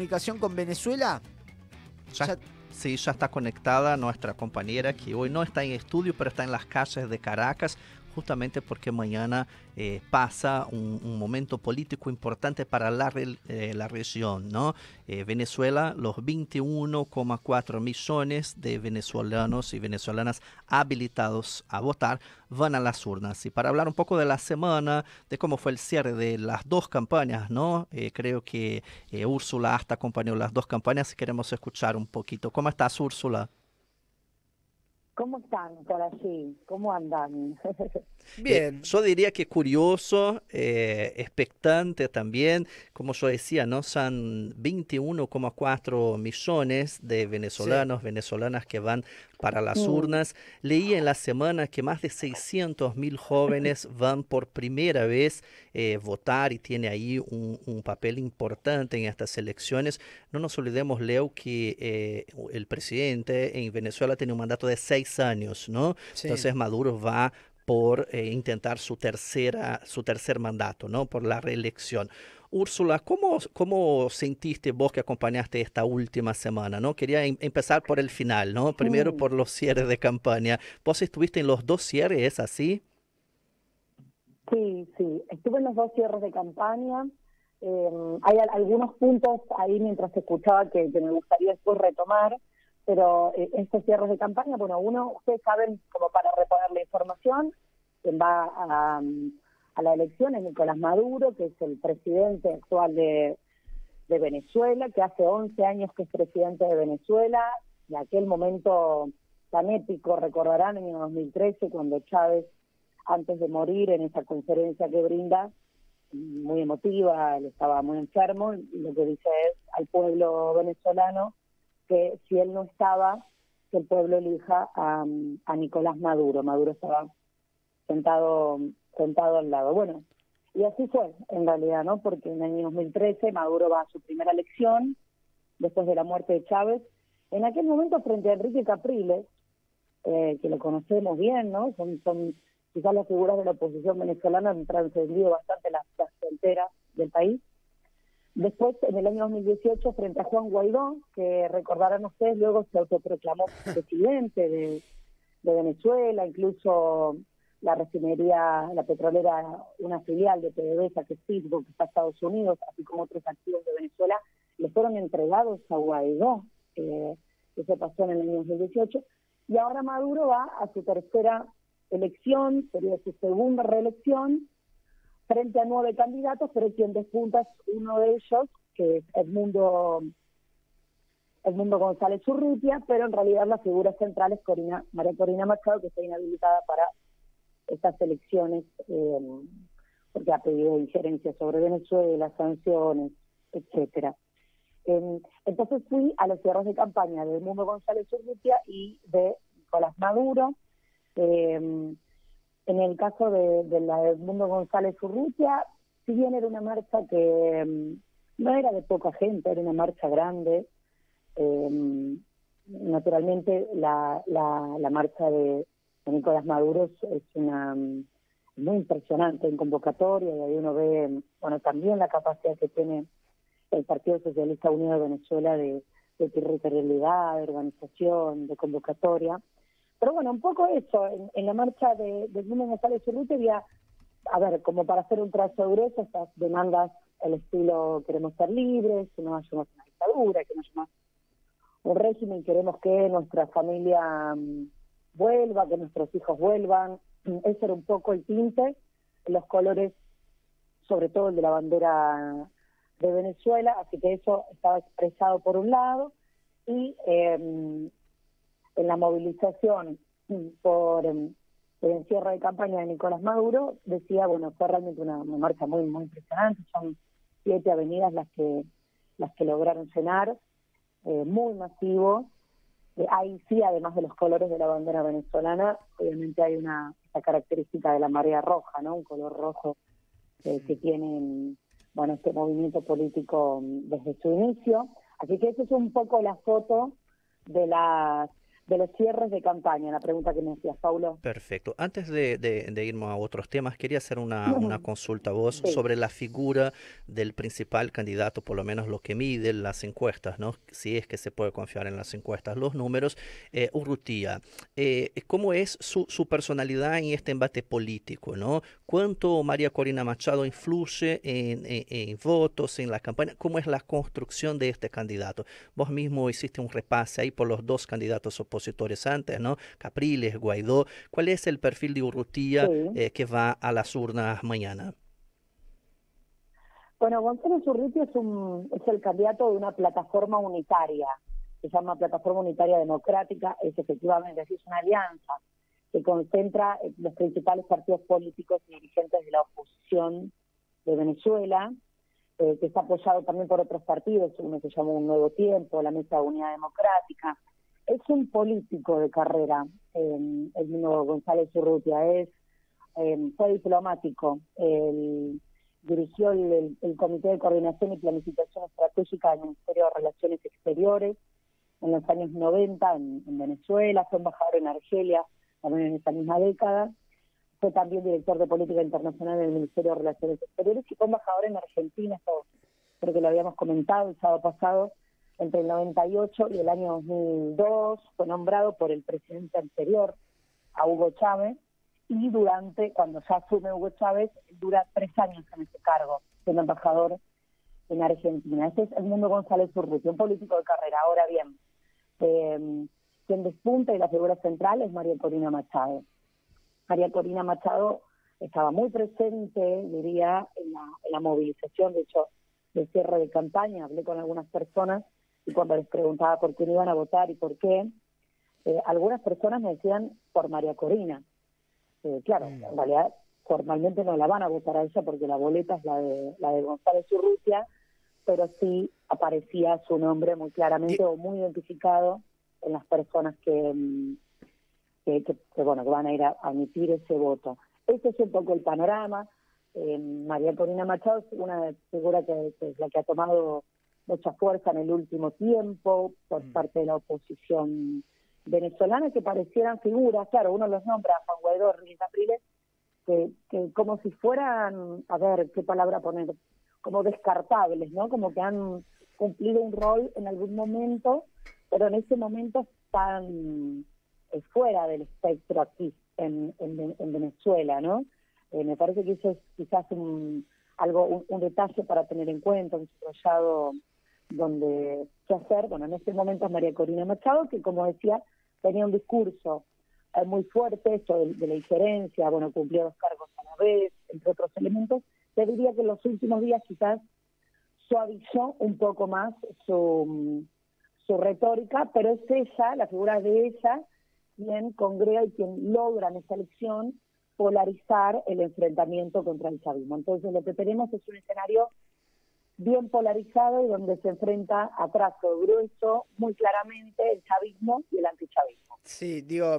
comunicación con Venezuela. Ya, sí, ya está conectada nuestra compañera que hoy no está en estudio, pero está en las calles de Caracas, justamente porque mañana pasa un momento político importante para la región, ¿no? Venezuela, los 21,4 millones de venezolanos y venezolanas habilitados a votar van a las urnas. Y para hablar un poco de la semana, de cómo fue el cierre de las dos campañas, ¿no? Creo que Úrsula hasta acompañó las dos campañas y queremos escuchar un poquito. ¿Cómo estás, Úrsula? ¿Cómo están por allí? ¿Cómo andan? Bien. Yo diría que curioso, expectante también, como yo decía, ¿no? Son 21,4 millones de venezolanos, Sí. venezolanas que van para las urnas. Leí en la semana que más de 600.000 jóvenes van por primera vez votar y tiene ahí un papel importante en estas elecciones. No nos olvidemos, Leo, que el presidente en Venezuela tiene un mandato de 6 años, ¿no? Sí. Entonces Maduro va por intentar su tercer mandato, ¿no? Por la reelección. Úrsula, ¿cómo sentiste vos que acompañaste esta última semana, ¿no? Quería empezar por el final, ¿no? Primero por los cierres de campaña. ¿Vos estuviste en los dos cierres, es así? Sí, estuve en los dos cierres de campaña. Hay algunos puntos ahí mientras escuchaba que me gustaría después retomar, pero estos cierres de campaña, bueno, ustedes saben, como para reponer la información, quien va a la elección es Nicolás Maduro, que es el presidente actual de Venezuela, que hace 11 años que es presidente de Venezuela, de aquel momento tan épico, recordarán, en el 2013, cuando Chávez, antes de morir, en esa conferencia que brinda, muy emotiva, él estaba muy enfermo, y lo que dice es al pueblo venezolano que si él no estaba, que el pueblo elija a Nicolás Maduro. Maduro estaba sentado al lado. Bueno, y así fue, en realidad, ¿no? Porque en el año 2013 Maduro va a su primera elección, después de la muerte de Chávez, en aquel momento frente a Enrique Capriles, que lo conocemos bien, ¿no? Son quizás las figuras de la oposición venezolana han trascendido bastante las fronteras del país. Después, en el año 2018, frente a Juan Guaidó, que recordarán ustedes, luego se autoproclamó presidente de Venezuela, incluso la refinería, la petrolera, una filial de PDVSA, que es Citgo, que está en Estados Unidos, así como otros activos de Venezuela, le fueron entregados a Guaidó, eso pasó en el año 2018, y ahora Maduro va a su tercera elección, sería su segunda reelección, frente a 9 candidatos, pero quien despunta es uno de ellos, que es Edmundo González Urrutia, pero en realidad la figura central es María Corina Machado, que está inhabilitada para estas elecciones, porque ha pedido injerencias sobre Venezuela, sanciones, etcétera. Entonces fui a los cierres de campaña de Edmundo González Urrutia y de Nicolás Maduro. En el caso de la de Edmundo González Urrutia, si bien era una marcha que no era de poca gente, era una marcha grande, naturalmente la marcha de Nicolás Maduro es una muy impresionante en convocatoria, y ahí uno ve, bueno, también la capacidad que tiene el Partido Socialista Unido de Venezuela de territorialidad, de organización, de convocatoria. Pero bueno, un poco eso, en la marcha de Edmundo González Urrutia había, a ver, como para hacer un trazo grueso, estas demandas al estilo queremos ser libres, que no haya más una dictadura, que no haya más un régimen, queremos que nuestra familia vuelva, que nuestros hijos vuelvan. Ese era un poco el tinte, los colores, sobre todo el de la bandera de Venezuela, así que eso estaba expresado por un lado, y en la movilización por el encierro de campaña de Nicolás Maduro, decía, bueno, fue realmente una marcha muy, muy impresionante, son 7 avenidas las que lograron llenar, muy masivo. Ahí sí, además de los colores de la bandera venezolana, obviamente hay esta característica de la marea roja, ¿no? Un color rojo que tiene, bueno, este movimiento político desde su inicio. Así que esa es un poco la foto de las de los cierres de campaña, la pregunta que me hacías, Paulo. Perfecto. Antes de irnos a otros temas, quería hacer una consulta a vos Sí. sobre la figura del principal candidato, por lo menos lo que miden las encuestas, ¿no? Si es que se puede confiar en las encuestas, los números. Urrutia, ¿cómo es su personalidad en este embate político, ¿no? ¿Cuánto María Corina Machado influye en votos, en la campaña? ¿Cómo es la construcción de este candidato? Vos mismo hiciste un repase ahí por los dos candidatos opositores antes, ¿no? Capriles, Guaidó. ¿Cuál es el perfil de Urrutia Sí. que va a las urnas mañana? Bueno, Gonzalo Urrutia es el candidato de una plataforma unitaria, se llama Plataforma Unitaria Democrática, es efectivamente así, es una alianza que concentra los principales partidos políticos y dirigentes de la oposición de Venezuela, que está apoyado también por otros partidos, uno se llama Un Nuevo Tiempo, la Mesa de Unidad Democrática. Es un político de carrera, el mismo González Urrutia, fue diplomático, dirigió el Comité de Coordinación y Planificación Estratégica del Ministerio de Relaciones Exteriores en los años 90 en Venezuela, fue embajador en Argelia también en esta misma década, fue también director de Política Internacional en el Ministerio de Relaciones Exteriores y fue embajador en Argentina, esto creo que lo habíamos comentado el sábado pasado, entre el 98 y el año 2002, fue nombrado por el presidente anterior, a Hugo Chávez, y cuando ya asume Hugo Chávez, dura 3 años en ese cargo, siendo embajador en Argentina. Ese es Edmundo González Urrutia, un político de carrera. Ahora bien, quien despunta y la figura central es María Corina Machado. María Corina Machado estaba muy presente, diría, en la movilización, de hecho, del cierre de campaña. Hablé con algunas personas y cuando les preguntaba por quién iban a votar y por qué, algunas personas me decían por María Corina. Claro, en realidad formalmente no la van a votar a ella porque la boleta es la de González Urrutia, pero sí aparecía su nombre muy claramente o muy identificado en las personas que van a ir a emitir ese voto. Ese es un poco el panorama. María Corina Machado es una figura que es la que ha tomado mucha fuerza en el último tiempo por parte de la oposición venezolana, que parecieran figuras, claro, uno los nombra, Juan Guaidó, Ricky Capriles, que como si fueran, a ver, qué palabra poner, como descartables, ¿no? Como que han cumplido un rol en algún momento, pero en ese momento están fuera del espectro aquí en Venezuela, ¿no? Me parece que eso es quizás un detalle para tener en cuenta, un subrayado donde qué hacer. Bueno, en este momento es María Corina Machado, que como decía, tenía un discurso muy fuerte, esto de la injerencia, bueno, cumplió 2 cargos a la vez, entre otros elementos. Te diría que en los últimos días quizás suavizó un poco más su retórica, pero es ella, la figura de ella, quien congrega y quien logra en esta elección polarizar el enfrentamiento contra el chavismo. Entonces lo que tenemos es un escenario bien polarizado y donde se enfrenta a trazo grueso muy claramente el chavismo y el antichavismo. Sí, digo,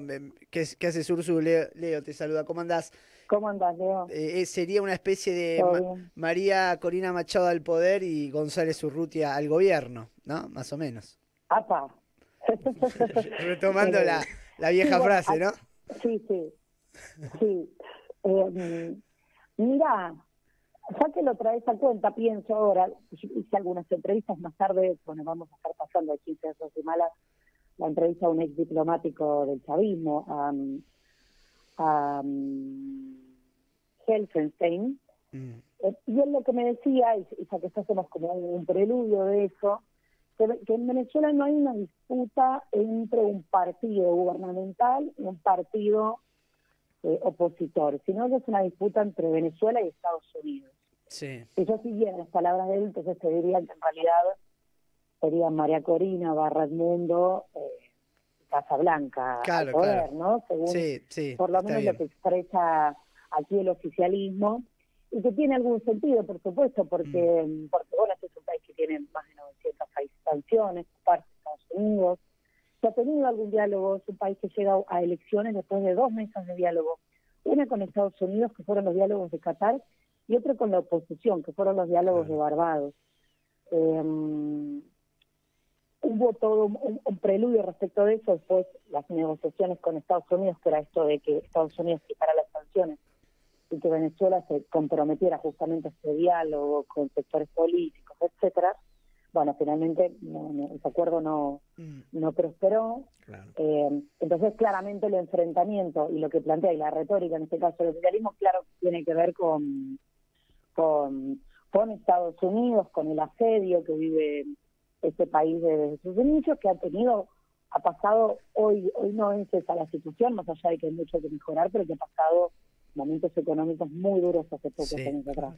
¿qué haces, Ursu? Leo, te saluda, ¿cómo andás? ¿Cómo andás, Leo? Sería una especie de ¿Todo bien? María Corina Machado al poder y González Urrutia al gobierno, ¿no? Más o menos. ¡Apa! Retomando la vieja sí, bueno, frase, ¿no? Sí. Mira, ya que lo traes a cuenta, pienso ahora, yo hice algunas entrevistas más tarde, bueno, vamos a estar pasando aquí en Guatemala la entrevista a un ex diplomático del chavismo, a Helfenstein, y él lo que me decía, y ya que hacemos como un preludio de eso, que en Venezuela no hay una disputa entre un partido gubernamental y un partido opositor, sino que es una disputa entre Venezuela y Estados Unidos. Sí. Si yo siguiera las palabras de él, entonces te diría que en realidad serían María Corina, Edmundo, Casa Blanca Claro, al poder, claro. ¿no? Según Sí, por lo está menos bien. lo que expresa aquí el oficialismo, y que tiene algún sentido, por supuesto, porque bueno, este es un país que tiene más de 900 sanciones por parte de Estados Unidos, que ha tenido algún diálogo, es un país que llega a elecciones después de 2 mesas de diálogo, una con Estados Unidos, que fueron los diálogos de Qatar, y otra con la oposición, que fueron los diálogos de Barbados. Hubo hubo todo un preludio respecto de eso, después las negociaciones con Estados Unidos, que era esto de que Estados Unidos quitara las sanciones y que Venezuela se comprometiera justamente a este diálogo con sectores políticos, etcétera. Bueno, finalmente ese acuerdo no prosperó. Claro. Entonces, claramente el enfrentamiento y lo que plantea, y la retórica en este caso del oficialismo, claro, tiene que ver con Estados Unidos, con el asedio que vive este país desde sus inicios, que ha pasado, hoy no es esa la situación, más allá de que hay mucho que mejorar, pero que ha pasado momentos económicos muy duros hace pocos años atrás.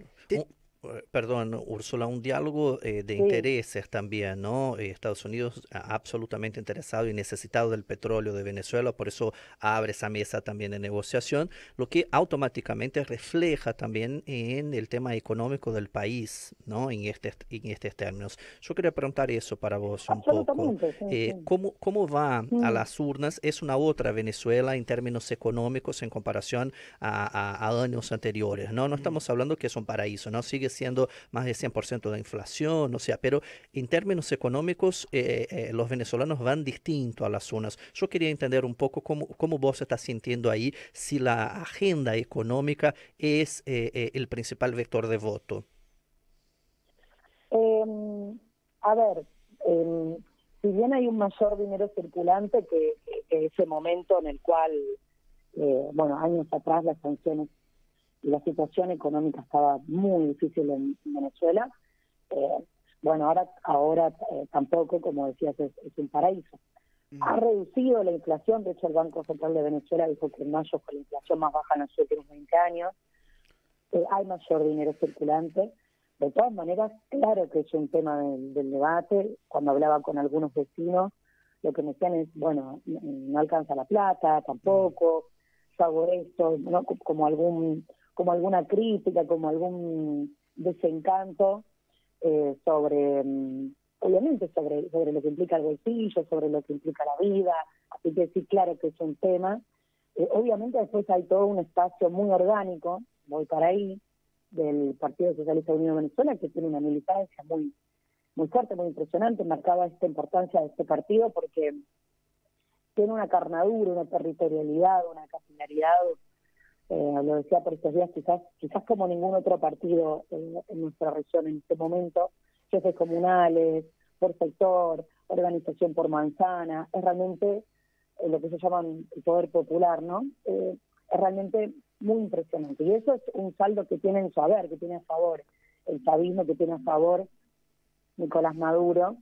Perdón, Úrsula, un diálogo de intereses también, ¿no? Estados Unidos absolutamente interesado y necesitado del petróleo de Venezuela, por eso abre esa mesa también de negociación, lo que automáticamente refleja también en el tema económico del país, ¿no? En estos términos. Yo quería preguntar eso para vos un poco. Sí. ¿Cómo va a las urnas? ¿Es una otra Venezuela en términos económicos en comparación a años anteriores, ¿no? No estamos hablando que es un paraíso, ¿no? Sigue siendo más de 100% de inflación, o sea, pero en términos económicos los venezolanos van distinto a las urnas. Yo quería entender un poco cómo vos estás sintiendo ahí, si la agenda económica es el principal vector de voto. A ver, si bien hay un mayor dinero circulante que ese momento en el cual, años atrás las sanciones y la situación económica estaba muy difícil en Venezuela. Ahora tampoco, como decías, es un paraíso. Ha reducido la inflación, de hecho el Banco Central de Venezuela dijo que en mayo fue la inflación más baja en los últimos 20 años. Hay mayor dinero circulante. De todas maneras, claro que es un tema del debate. Cuando hablaba con algunos vecinos, lo que me decían es, no alcanza la plata, tampoco, yo hago esto, ¿no? como alguna crítica, como algún desencanto obviamente sobre lo que implica el bolsillo, sobre lo que implica la vida. Así que sí, claro que es un tema. Obviamente después hay todo un espacio muy orgánico, voy para ahí, del Partido Socialista Unido de Venezuela, que tiene una militancia muy muy fuerte, muy impresionante. Marcaba esta importancia de este partido porque tiene una carnadura, una territorialidad, una capilaridad, lo decía por estos días, quizás como ningún otro partido en nuestra región en este momento, jefes comunales, por sector, organización por manzana, es realmente lo que se llama el poder popular, ¿no? Es realmente muy impresionante. Y eso es un saldo que tiene en su haber, que tiene a favor el chavismo, que tiene a favor Nicolás Maduro.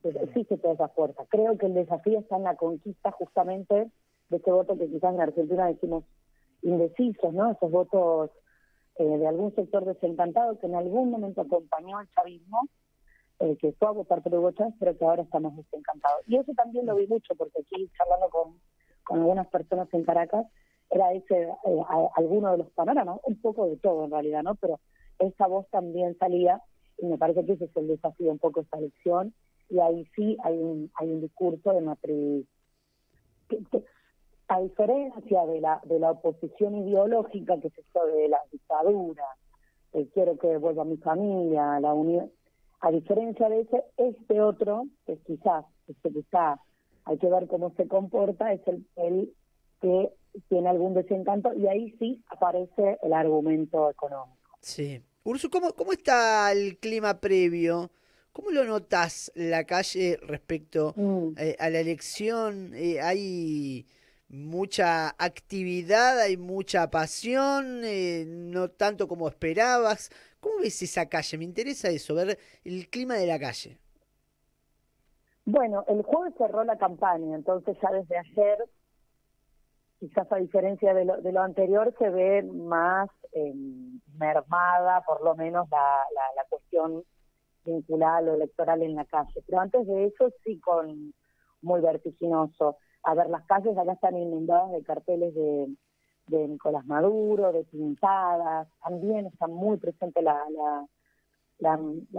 Existe toda esa fuerza. Creo que el desafío está en la conquista justamente de ese voto que quizás en Argentina decimos indecisos, ¿no? Esos votos de algún sector desencantado que en algún momento acompañó al chavismo, que fue a votar por Hugo Chávez, pero que ahora estamos desencantados. Y eso también lo vi mucho, porque aquí charlando con algunas personas en Caracas, era ese alguno de los panoramas, un poco de todo en realidad, ¿no? Pero esa voz también salía, y me parece que ese es el desafío un poco de esta elección, y ahí sí hay un discurso de matriz que a diferencia de la oposición ideológica, que es esto de la dictadura, quiero que vuelva mi familia, la unión, a diferencia de este otro, que quizás hay que ver cómo se comporta, es el que tiene algún desencanto, y ahí sí aparece el argumento económico. Sí. Ursu, ¿cómo está el clima previo? ¿Cómo lo notas la calle respecto a la elección? ¿Hay mucha actividad, hay mucha pasión, no tanto como esperabas? ¿Cómo ves esa calle? Me interesa eso, ver el clima de la calle. Bueno, el jueves cerró la campaña, entonces ya desde ayer, quizás a diferencia de lo anterior, se ve más mermada, por lo menos, la cuestión vinculada o electoral en la calle. Pero antes de eso sí muy vertiginoso. A ver, las calles acá están inundadas de carteles de Nicolás Maduro, de pintadas, también está muy presente la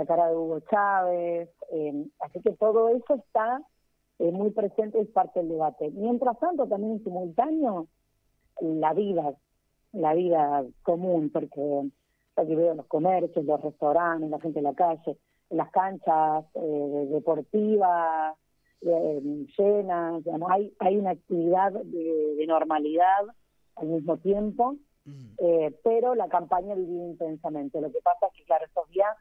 cara de Hugo Chávez, así que todo eso está muy presente y es parte del debate. Mientras tanto, también en simultáneo, la vida común, porque aquí veo los comercios, los restaurantes, la gente en la calle, en las canchas deportivas, llenas, digamos, hay una actividad de normalidad al mismo tiempo, pero la campaña vivía intensamente. Lo que pasa es que, claro, estos días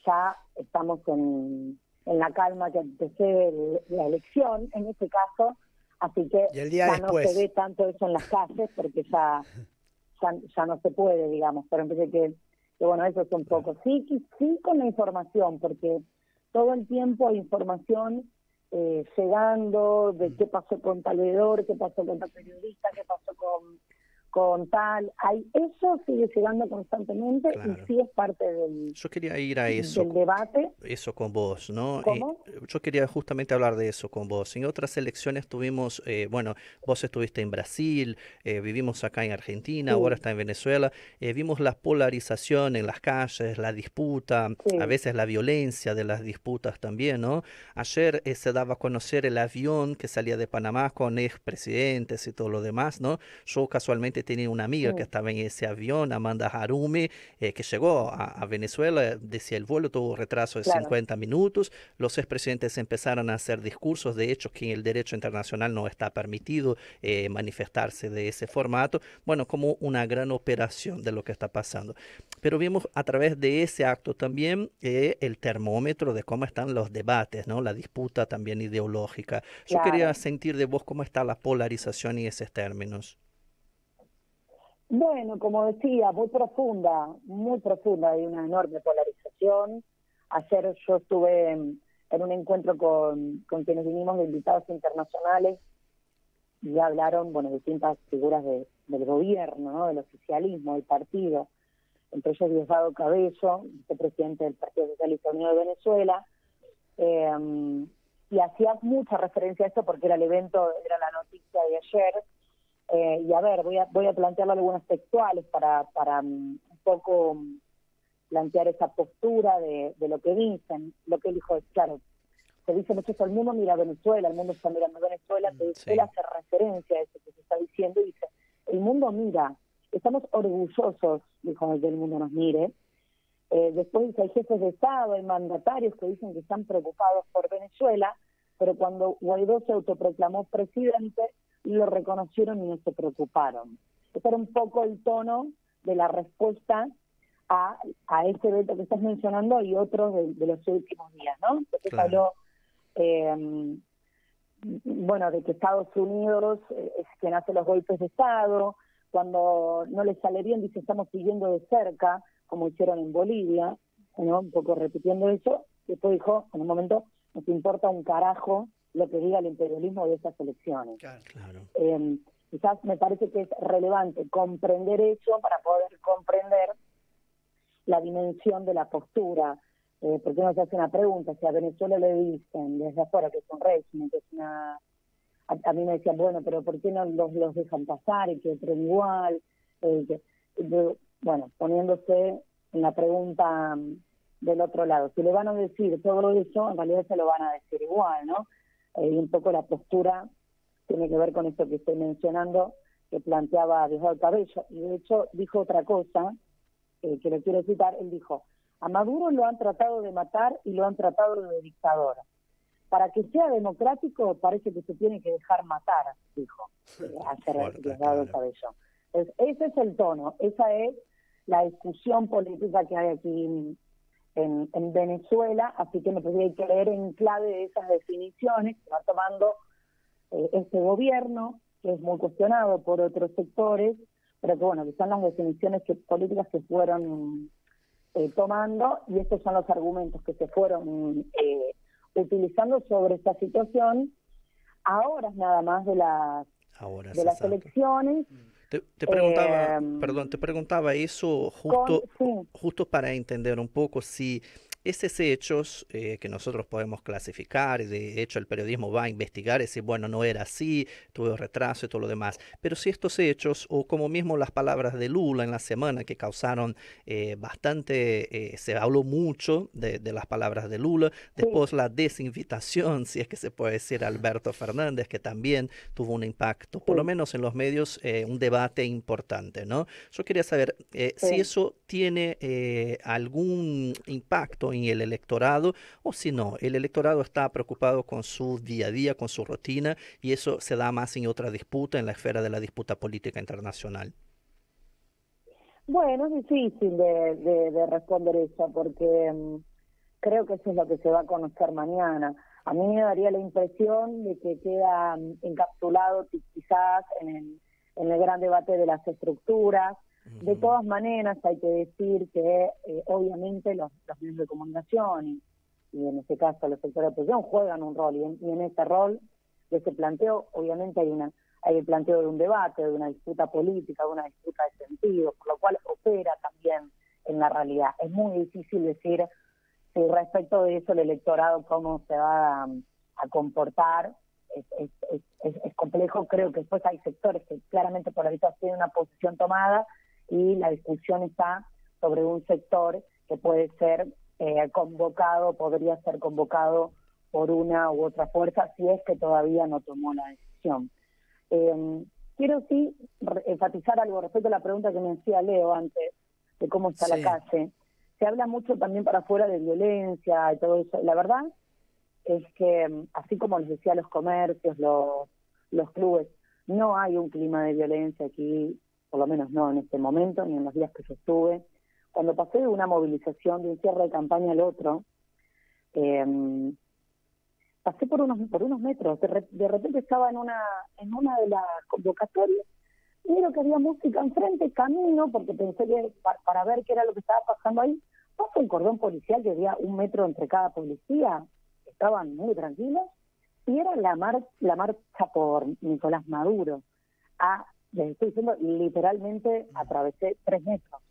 ya estamos en la calma que antecede la elección, en este caso, así que ya no se ve tanto eso en las calles, porque ya no se puede, digamos, pero empecé que bueno, eso es un poco. Sí con la información, porque todo el tiempo hay información llegando de qué pasó con tal veedor, qué pasó con tal periodista, qué pasó con tal. Eso sigue llegando constantemente, claro. Y sí es parte del, yo quería ir a eso, del debate. Eso con vos, ¿no? ¿Cómo? Yo quería justamente hablar de eso con vos. En otras elecciones tuvimos, bueno, vos estuviste en Brasil, vivimos acá en Argentina, sí. Ahora está en Venezuela. Vimos la polarización en las calles, la disputa, sí. A veces la violencia de las disputas también, ¿no? Ayer se daba a conocer el avión que salía de Panamá con expresidentes y todo lo demás, ¿no? Yo casualmente tenía una amiga que estaba en ese avión, Amanda Harumi, que llegó a Venezuela. Decía el vuelo tuvo retraso de 50 minutos. Los expresidentes empezaron a hacer discursos. De hecho, que en el derecho internacional no está permitido manifestarse de ese formato. Bueno, como una gran operación de lo que está pasando. Pero vimos a través de ese acto también el termómetro de cómo están los debates, ¿no? La disputa también ideológica. Yo quería sentir de vos cómo está la polarización en esos términos. Bueno, como decía, muy profunda, hay una enorme polarización. Ayer yo estuve en un encuentro con quienes vinimos de invitados internacionales y hablaron, bueno, distintas figuras del gobierno, ¿no? Del oficialismo, del partido, entre ellos Diosdado Cabello, vicepresidente del Partido Socialista Unido de Venezuela, y hacía mucha referencia a esto porque era el evento, era la noticia de ayer. Y a ver, voy a plantearle algunas textuales para un poco plantear esa postura de lo que dicen. Lo que él dijo es, claro, se dice mucho eso, el mundo mira a Venezuela, el mundo está mirando a Venezuela, pero él hace referencia a eso que se está diciendo y dice, el mundo mira, estamos orgullosos, dijo, de que el mundo nos mire. Después dice, hay jefes de Estado, hay mandatarios que dicen que están preocupados por Venezuela, pero cuando Guaidó se autoproclamó presidente, lo reconocieron y no se preocuparon. Ese era un poco el tono de la respuesta a ese evento que estás mencionando y otros de los últimos días, ¿no? Entonces habló, bueno, de que Estados Unidos es quien hace los golpes de Estado, cuando no les sale bien, dice, estamos siguiendo de cerca, como hicieron en Bolivia, ¿no? Un poco repitiendo eso. Después dijo, en un momento, nos importa un carajo lo que diga el imperialismo de esas elecciones. Claro. Quizás me parece que es relevante comprender eso para poder comprender la dimensión de la postura, porque uno se hace una pregunta, si a Venezuela le dicen desde afuera que es un régimen, que es una... A mí me decían, bueno, pero ¿por qué no los dejan pasar y que otren igual? Bueno, poniéndose en la pregunta del otro lado. Si le van a decir todo eso, en realidad se lo van a decir igual, ¿no? Y un poco la postura tiene que ver con esto que estoy mencionando, que planteaba Diosdado Cabello. Y de hecho dijo otra cosa, que lo quiero citar. Él dijo, a Maduro lo han tratado de matar y lo han tratado de dictador. Para que sea democrático parece que se tiene que dejar matar, dijo ayer Diosdado Cabello. Entonces, ese es el tono, esa es la discusión política que hay aquí en Venezuela, así que me parece que hay que leer en clave de esas definiciones que va tomando este gobierno, que es muy cuestionado por otros sectores, pero que bueno, que son las definiciones políticas que fueron tomando, y estos son los argumentos que se fueron utilizando sobre esta situación a horas nada más de las elecciones. Te preguntaba, perdón, te preguntaba eso justo para entender un poco si esos hechos que nosotros podemos clasificar, y de hecho el periodismo va a investigar y decir, bueno, no era así, tuvo retraso y todo lo demás, pero si estos hechos, o como mismo las palabras de Lula en la semana que causaron bastante, se habló mucho de las palabras de Lula, después la desinvitación, si es que se puede decir, a Alberto Fernández, que también tuvo un impacto, por lo menos en los medios, un debate importante, ¿no? Yo quería saber si eso tiene algún impacto y el electorado, o si no, el electorado está preocupado con su día a día, con su rutina, y eso se da más en otra disputa, en la esfera de la disputa política internacional. Bueno, es difícil de responder eso, porque creo que eso es lo que se va a conocer mañana. A mí me daría la impresión de que queda encapsulado quizás en el gran debate de las estructuras. De todas maneras, hay que decir que obviamente los medios de comunicación y en este caso los sectores de oposición juegan un rol, y en ese rol, de ese planteo, obviamente hay el planteo de un debate, de una disputa política, de una disputa de sentido, por lo cual opera también en la realidad. Es muy difícil decir si respecto de eso el electorado cómo se va a comportar. Es complejo. Creo que después hay sectores que claramente por ahorita tienen una posición tomada, y la discusión está sobre un sector que puede ser convocado, podría ser convocado por una u otra fuerza, si es que todavía no tomó la decisión. Quiero sí enfatizar algo respecto a la pregunta que me hacía Leo antes, de cómo está la calle. Se habla mucho también para afuera de violencia y todo eso. La verdad es que, así como les decía, los comercios, los clubes, no hay un clima de violencia aquí, por lo menos no en este momento, ni en los días que yo estuve. Cuando pasé de una movilización, de un cierre de campaña al otro, pasé por unos metros. De repente estaba en una de las convocatorias, y miro que había música enfrente, camino, porque pensé que para ver qué era lo que estaba pasando ahí. Pasó un cordón policial que había 1 metro entre cada policía, estaban muy tranquilos, y era la marcha por Nicolás Maduro. Les estoy diciendo, literalmente atravesé 3 metros.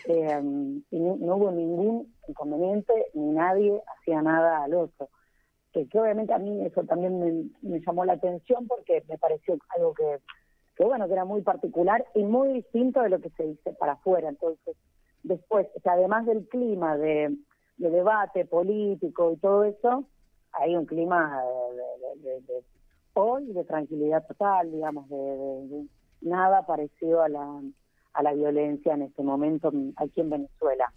Y no hubo ningún inconveniente, ni nadie hacía nada al otro. Que obviamente a mí eso también me llamó la atención, porque me pareció algo que era muy particular y muy distinto de lo que se dice para afuera. Entonces, después, o sea, además del clima de debate político y todo eso, hay un clima hoy de tranquilidad total, digamos, de nada parecido a la violencia en este momento aquí en Venezuela.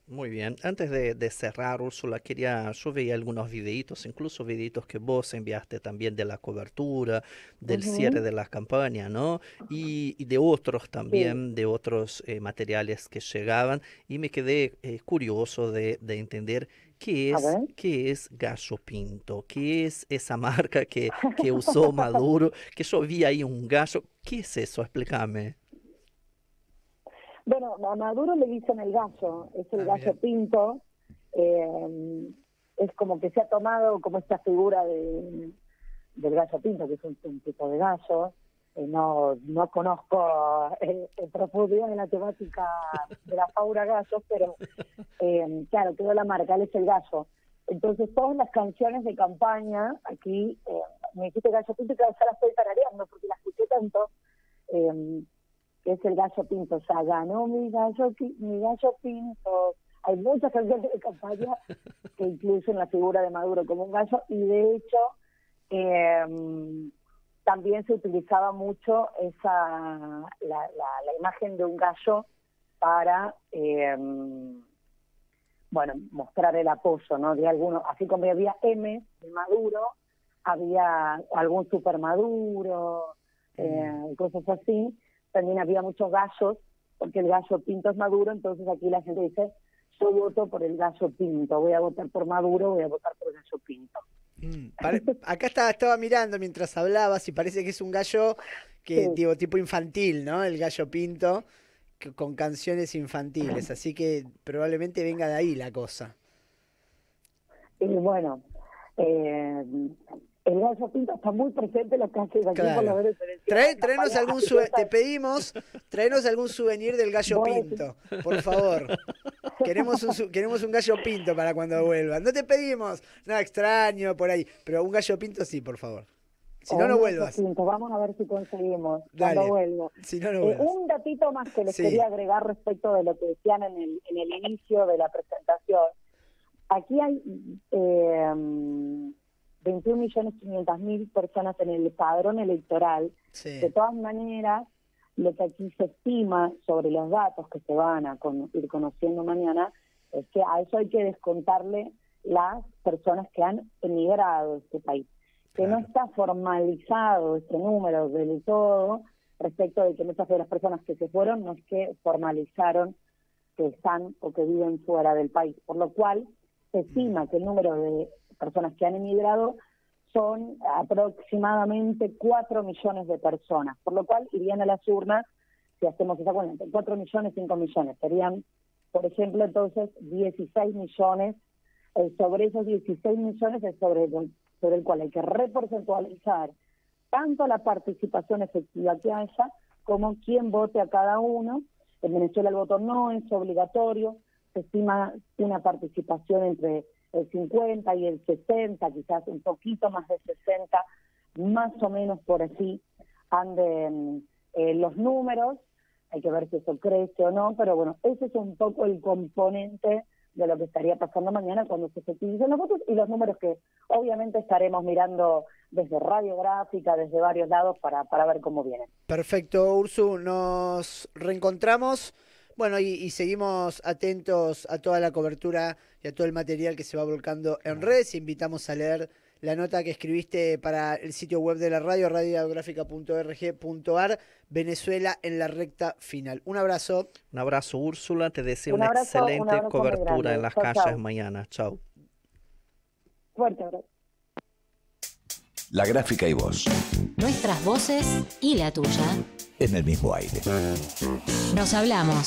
Muy bien. Antes de cerrar, Úrsula, yo veía algunos videitos, incluso videitos que vos enviaste también de la cobertura, del cierre de la campaña, ¿no? Y de otros también, de otros materiales que llegaban, y me quedé curioso de entender qué es Gallo Pinto, qué es esa marca que usó Maduro, que yo vi ahí un gallo. ¿Qué es eso? Explícame. Bueno, a Maduro le dicen el gallo, es el gallo Pinto. Es como que se ha tomado como esta figura del gallo Pinto, que es un tipo de gallo. No conozco en profundidad en la temática de la fauna gallos, pero claro, quedó la marca, él es el gallo. Entonces todas las canciones de campaña, aquí me dijiste Gallo Pinto, que ya la estoy tarareando porque la escuché tanto, que es el Gallo Pinto. Ya ganó mi gallo Pinto. Hay muchas canciones de campaña que incluyen la figura de Maduro como un gallo, y de hecho también se utilizaba mucho la imagen de un gallo para mostrar el apoyo, ¿no? De algunos, así como había M de Maduro, había algún super Maduro, cosas así. También había muchos gallos, porque el gallo Pinto es Maduro. Entonces aquí la gente dice, yo voto por el gallo Pinto, voy a votar por Maduro, voy a votar por el gallo Pinto. Acá estaba mirando mientras hablabas, y parece que es un gallo que tipo infantil, ¿no? El Gallo Pinto, con canciones infantiles, así que probablemente venga de ahí la cosa. Y bueno, el Gallo Pinto está muy presente en los canciones aquí, por lo menos. Traenos algún te pedimos, traenos algún souvenir del Gallo Pinto, por favor. Queremos un Gallo Pinto para cuando vuelvan. No te pedimos nada extraño por ahí, pero un Gallo Pinto sí, por favor. Si no, no vuelvas. Pinto. Vamos a ver si conseguimos. Dale. Cuando vuelvo. Si no, no vuelvas. Un datito más que les quería agregar respecto de lo que decían en el inicio de la presentación. Aquí hay 21.500.000 personas en el padrón electoral. De todas maneras, lo que aquí se estima sobre los datos que se van a ir conociendo mañana es que a eso hay que descontarle las personas que han emigrado de este país, que no está formalizado este número del todo respecto de que muchas de las personas que se fueron no es que formalizaron que están o que viven fuera del país, por lo cual se estima que el número de personas que han emigrado son aproximadamente 4 millones de personas, por lo cual irían a las urnas, si hacemos esa cuenta, 4 millones, 5 millones, serían, por ejemplo, entonces 16 millones, sobre esos 16 millones es sobre el cual hay que reporcentualizar tanto la participación efectiva que haya como quién vote a cada uno. En Venezuela el voto no es obligatorio, se estima una participación entre el 50 y el 60, quizás un poquito más de 60, más o menos por así anden los números, hay que ver si eso crece o no, pero bueno, ese es un poco el componente de lo que estaría pasando mañana cuando se efectivicen los votos y los números que obviamente estaremos mirando desde Radiográfica, desde varios lados para ver cómo vienen. Perfecto, Ursu, nos reencontramos. Bueno, y seguimos atentos a toda la cobertura y a todo el material que se va volcando en redes. Invitamos a leer la nota que escribiste para el sitio web de la radio, radiográfica.org.ar, Venezuela en la recta final. Un abrazo. Un abrazo, Úrsula. Te deseo una excelente cobertura en las calles mañana. Chao. Fuerte abrazo. La Gráfica y vos. Nuestras voces y la tuya. En el mismo aire. Nos hablamos.